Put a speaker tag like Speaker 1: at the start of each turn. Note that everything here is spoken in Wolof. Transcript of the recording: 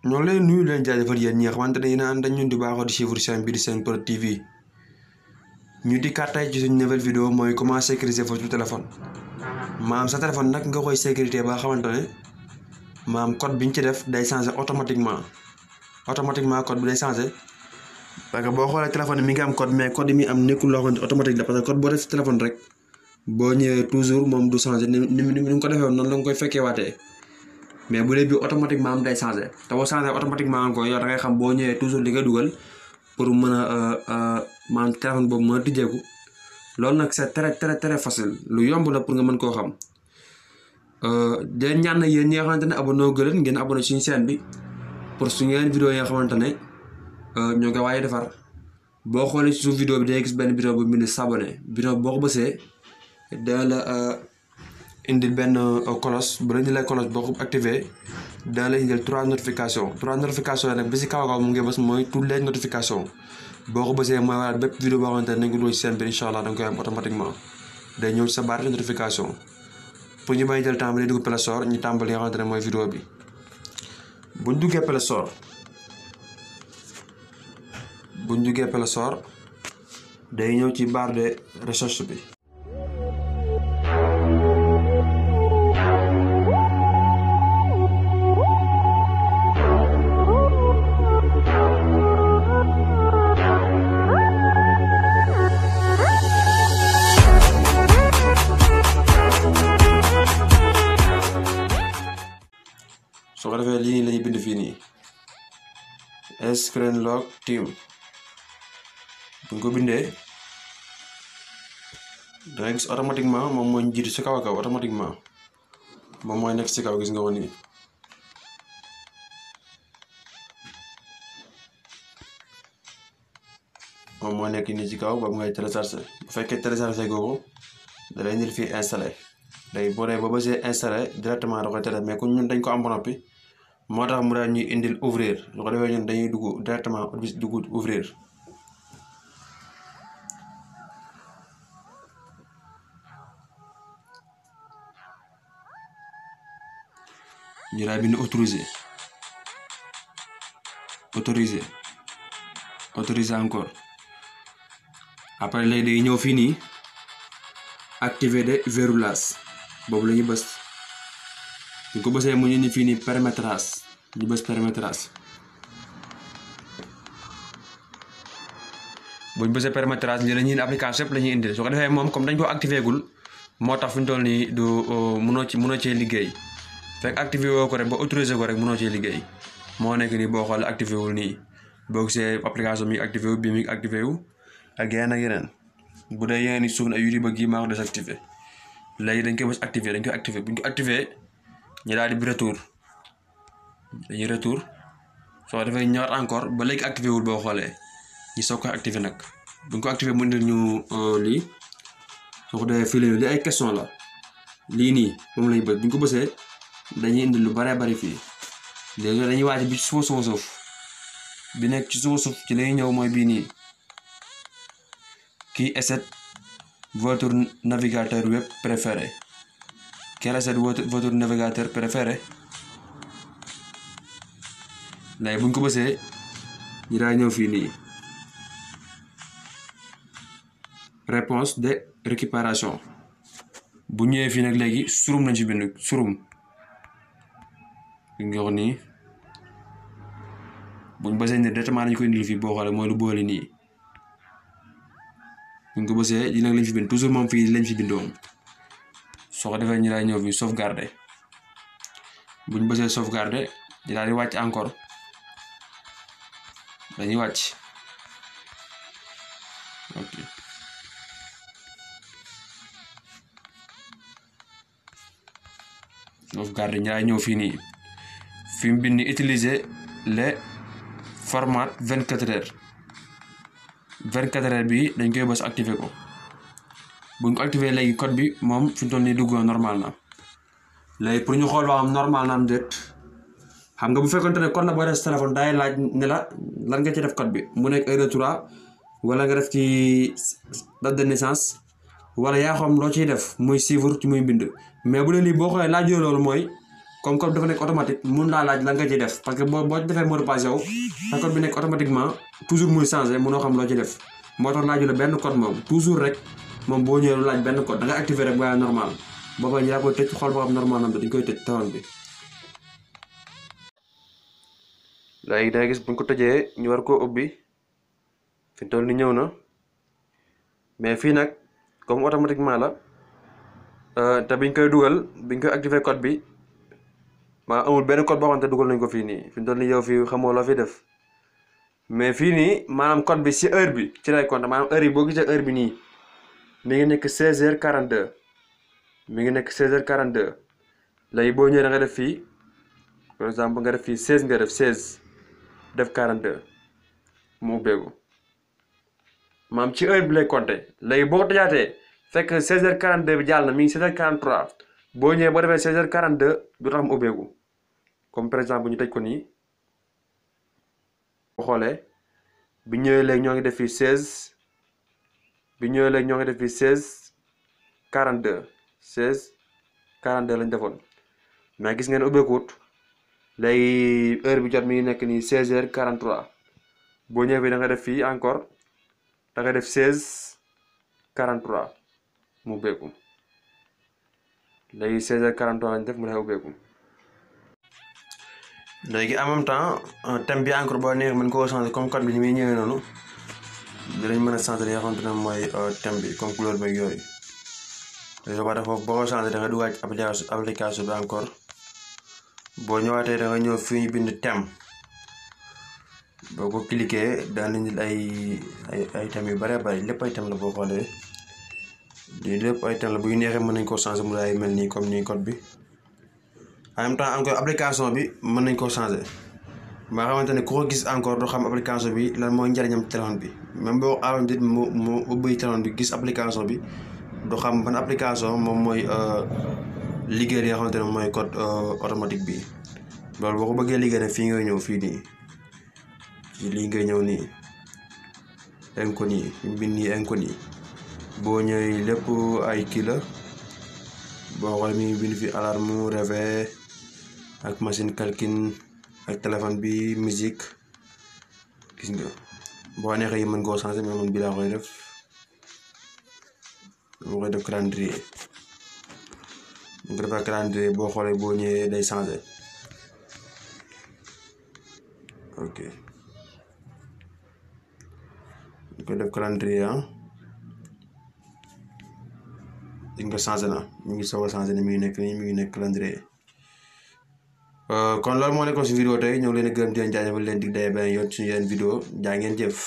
Speaker 1: ñoo leen nuyu leen jaajëfal yéen ñi nga xamante ne yéen a ànd ak ñun di baaxoo di suivre chaîne bi di Senprod TV ñu di kàttaay ci suñu nouvelle vidéo mooy comment sécuriser votre téléphone maam sa téléphone nag nga koy sécurité ba xamante ne maam code bi ñu ci def day changer automatiquement code bi day changer parce que boo xoolee téléphone mi ngi am code mais code yi muy am nekkul loo xamante automatique la parce que code boo def si téléphone rek boo ñëwee toujours moom du changer ni nga ko defee noonu la nga koy fekkee waatee mais bu dee bi automatiquement am day changé te boo changé automatiquement am ko yow da ngay xam boo ñëwee toujours li nga dugal pour mën a maanaam téléphone boobu mën a tijjeeku loolu nag c'est très facile lu yomb la pour nga mën koo xam di leen ñaan nag yéen ñi nga xamante ne abonné gëleen ngeen abonné suñu chaîne bi pour suñu yeneen vidéo yi nga xamante ne ñoo ngi waaye defar boo xoolee ci suuf vidéo bi day gis benn vidéo bu bind s'abonner vidéo boo ko bësee da la indil benn cloche bu la ñu lay cloche boo ko activé da lay indil 3 notifications yi nag bi si kaw mu ngi bës mooy toutes les notifications boo ko bësee mooy waral bépp vidéo boo xamante ne nañ ko dugal ci seen bi incha allah da nga koy am automatiquement day ñëw ci sa barre de notification pour ñu bañ jël temps bi day dugg Play Store ñu tàmbali nga xamante ne mooy vidéo bi buñ duggee Play Store day ñëw ci barre de recherche bi. soo ko defee lii nii la ñuy bind fii nii screen lock team bu ñu ko bindee da ngay gis automatiquement moom mooy jiitu ci kaw a kaw automatiquement moom mooy nekk ci kaw gis nga ko nii moom moo nekk nii ci kaw boobu ngay télécharger bu fekkee télécharger googu da lay indil fii installé day boo dee ba bësee installé directement da koy tere mais ku ñun dañ ko am ba noppi moo tax mu daal ñuy indil ouvrir su ko defee ñun dañuy dugg directement dugg ouvrir ñu daal bind autoriser encore après léegi day ñëw fii nii activer de verrouillage boobu la ñuy bës ñu ko bësee mu ñu ni fii nii paramétrage ñu bës paramétrage buñ bësee paramétrage li la ñuy application yëpp la ñuy indil su ko defee moom comme dañ ko activé gul moo tax fi ñu toll nii du mënoo cee liggéey fekk activé woo ko rek ba autorisé ko rek mënoo cee liggéey moo nekk nii boo xoolee activé wul nii boo gisee application mi activé wu bii mi activé wu ak yeneen bu dee yeneen i suuf ay YouTube ak yi maa ko désactivé léegi dañ koy bës activé buñ ko activé ñu daal di bi dañuy retour soo defee ñëwaat encore ba léegi activé wul boo xoolee ñu soog ko activé nag buñ ko activé mu indil ñu lii soo ko defee fii li ay question la lii nii moom lañu bës buñ ko bësee dañuy indil lu bari fii léegi dañuy wàcc bi ci suuf bi nekk ci suuf ci lay ñëw mooy bii nii qui est votre navigateur web préféré quel est votre navigateur préféré léegi buñ ko bësee ñu daal ñëw fii nii réponse de récupération bu ñëwee fii nag léegi surum lañ ci bind surum nga wax nii buñ bësee ne directement lañ ko indil fii boo xoolee mooy lu boole nii buñ ko bësee yi nag lañ fi bind toujours moom fii lañ fi bindoon soo ko defee ñu daal ñëw fii sauvegarder buñ bësee sauvegarder ñu daal di wàcc encore dañuy wàcc ok sauvegarder ñu daal ñëw fii nii fi mu bind utiliser les format 24 heures bi dañ koy bës activé ko buñ ko activé léegi code bi moom fi mu toll nii dugg normal na léegi pour ñu xool ba am normal na am déet xam nga bu fekkonte ne code la boo def sa téléphone day laaj ne la lan nga ci def code bi mu nekk heure de 3 wala nga def ci date de naissance wala yaa xam loo ciy def muy chiffre ci muy bind mais bu dee lii boo xoolee laajoo loolu mooy comme code dafa nekk automatique mun laa laaj la nga ci def parce que boo defee mot de passe yow te code bi nekk automatiquement toujours muy changé munoo xam loo ci def moo tax laaju la benn code moom toujours rek moom boo ñëwee laaj benn code da nga activé rek waaye normal booba yaa koy tëj xool boo xam normal nam dañ koy tëj téléphone bi. léegi da ngay gis buñ ko tëjee ñu war koo ubbi fi mu toll ni ñëw na mais fii nag comme automatiquement la te biñ koy dugal biñ koy activé code bi maa amul benn code boo xam ne dugal nañ ko fii nii fi mu toll nii yow fii xamoo loo fi def mais fii nii maanaam code bi si heure bi ci lay compter maanaam heure yi boo gisee heure bi nii mi ngi nekk 16h42 mi ngi nekk 16h42 léegi boo ñëwee da nga def fii par exemple nga def fii 16 nga def 16 def 42 mu ubbeeku maanaam ci heure bi lay compter léegi boo ko tëjaatee fekk 16h42 bi jàll na mi ngi 16h43 boo ñëwee boo defee 16h42 du tax mu ubbeeku comme par exemple bu ñu tëj ko nii boo xoolee bi ñëwee léegi ñoo ngi def fii 16 bi ñëwee léegi ñoo ngi def fii 16 42 16 42 lañ defoon mais gis ngeen ubbeekuut léegi heure bi jot mi ngi nekk nii 16h43 boo ñëwee fii da nga def fii encore da nga def 16 43 mu ubbeeku léegi 16h43 lañ def mu lay ubbeeku. léegi en même temps thème bi encore boo neex mën koo changer comme code bi ni muy ñëwee noonu dinañ mën a changer li nga xamante ne mooy thème bi comme couleur beeg yooyu léegi ba dafa boo ko changer da nga duggaat ci application bi encore boo ñëwaatee da nga ñëw fii ñu bind thème boo ko cliquer daan nañu ay thèmes yu bëree bëri lépp ay thème la boo xoolee lii lépp ay thème la bu ñu neexee mën nañ koo changer mu daay mel nii comme nii code bi. en même temps encore application bi mën nañ koo changer ba nga xamante ne ku ko gis encore doo xam application bi lan mooy njariñam téléphone bi même boo aaroon dit mu ubbi téléphone bi gis application bi doo xam ban application moom mooy liggéey li nga xamante ne mooy code automatique bi loolu boo ko bëggee liggéey nag fii ngay ñëw fii nii lii ngay ñëw nii inconnu bind nii inconnu boo ñëwee lépp ay kii la boo xoolee mi ngi bind fi alarme réveil ak machine calcul ak téléphone bi musique gis nga boo neexee yi mën koo changer mais man bi laa koy def moo koy def calendrier bu ko defee calendrier boo xoolee boo ñëwee day changer ok bu ko def calendrier di nga changé na mi ngi soog a changé ni mi ngi nekk nii mi ngi nekk calendrier kon loolu moo nekkoon si vidéo tey ñoo ngi leen di gërëm di leen jaajëfal leen dig day benn yoon suñu yeneen vidéo jaa ngeen jëf